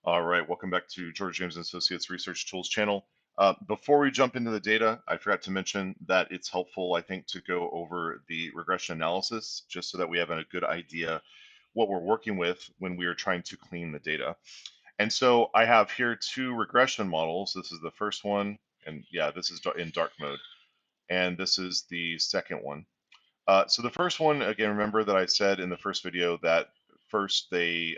All right, welcome back to George James and Associates Research Tools channel. Before we jump into the data, I forgot to mention that it's helpful, I think, to go over the regression analysis just so that we have a good idea what we're working with when we are trying to clean the data. And so I have here two regression models. This is the first one, and yeah, this is in dark mode, and this is the second one. So the first one, again, remember that I said in the first video that first they're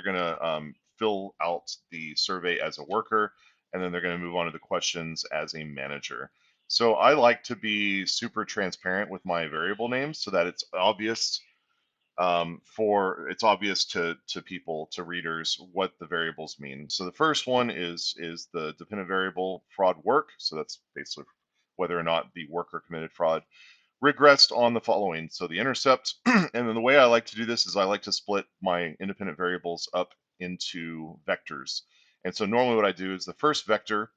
gonna fill out the survey as a worker, and then they're gonna move on to the questions as a manager. So I like to be super transparent with my variable names so that it's obvious to people, to readers, what the variables mean. So the first one is the dependent variable fraud work. So that's basically whether or not the worker committed fraud regressed on the following. So the intercept, and then the way I like to do this is I like to split my independent variables up into vectors. And so normally what I do is the first vector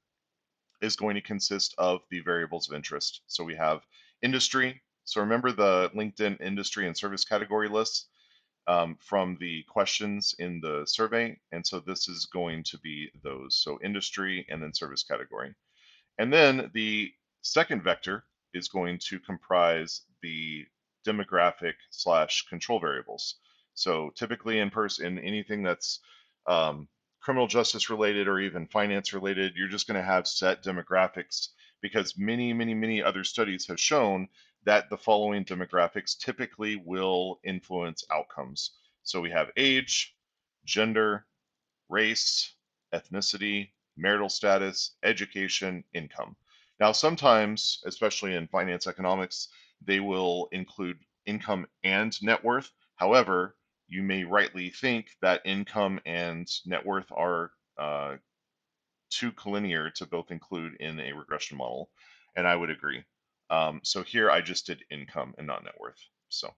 is going to consist of the variables of interest. So we have industry. So remember the LinkedIn industry and service category lists from the questions in the survey. And so this is going to be those. So industry and then service category. And then the second vector is going to comprise the demographic slash control variables. So typically in anything that's criminal justice related or even finance related, you're just going to have set demographics because many other studies have shown that the following demographics typically will influence outcomes. So we have age, gender, race, ethnicity, marital status, education, income. Now, sometimes, especially in finance economics, they will include income and net worth. However, you may rightly think that income and net worth are too collinear to both include in a regression model, and I would agree. So here I just did income and not net worth. So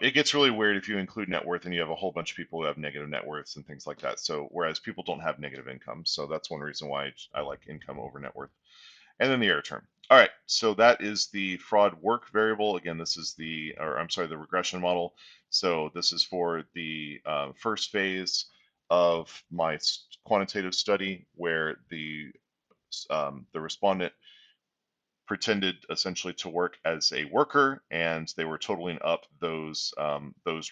it gets really weird if you include net worth and you have a whole bunch of people who have negative net worths and things like that. So whereas people don't have negative income, so that's one reason why I like income over net worth. And then the error term. All right, so that is the fraud work variable. Again, this is the regression model. So this is for the first phase of my quantitative study where the respondent pretended essentially to work as a worker, and they were totaling up those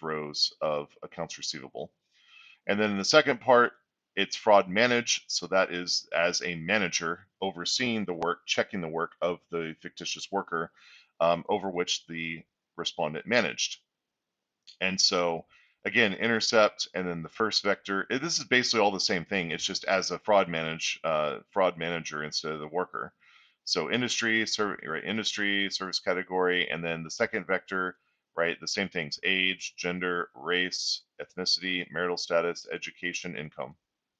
rows of accounts receivable. And then in the second part, it's fraud manage. So that is as a manager overseeing the work, checking the work of the fictitious worker over which the respondent managed. And so again, intercept, and then the first vector. This is basically all the same thing. It's just as a fraud manager instead of the worker. So industry, service category, and then the second vector, right? The same things: age, gender, race, ethnicity, marital status, education, income,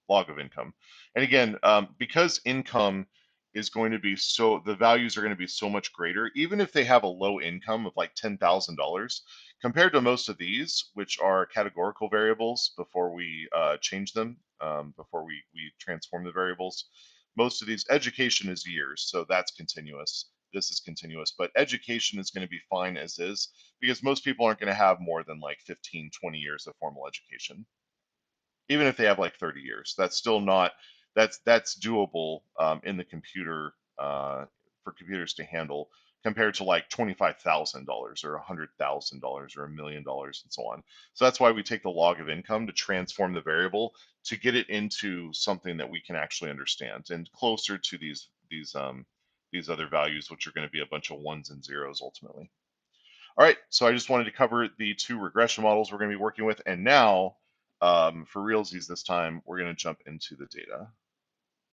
log of income. And again, because income is going to be the values are going to be so much greater, even if they have a low income of like $10,000 compared to most of these, which are categorical variables before we change them, before we transform the variables. Most of these, education is years, so that's continuous. This is continuous, but education is going to be fine as is because most people aren't going to have more than like 15, 20 years of formal education. Even if they have like 30 years, that's still not, that's doable in the computer for computers to handle compared to like $25,000 or $100,000 or $1,000,000 and so on. So that's why we take the log of income to transform the variable to get it into something that we can actually understand and closer to these other values, which are going to be a bunch of ones and zeros ultimately. All right, so I just wanted to cover the two regression models we're going to be working with, and now for realsies this time, we're going to jump into the data.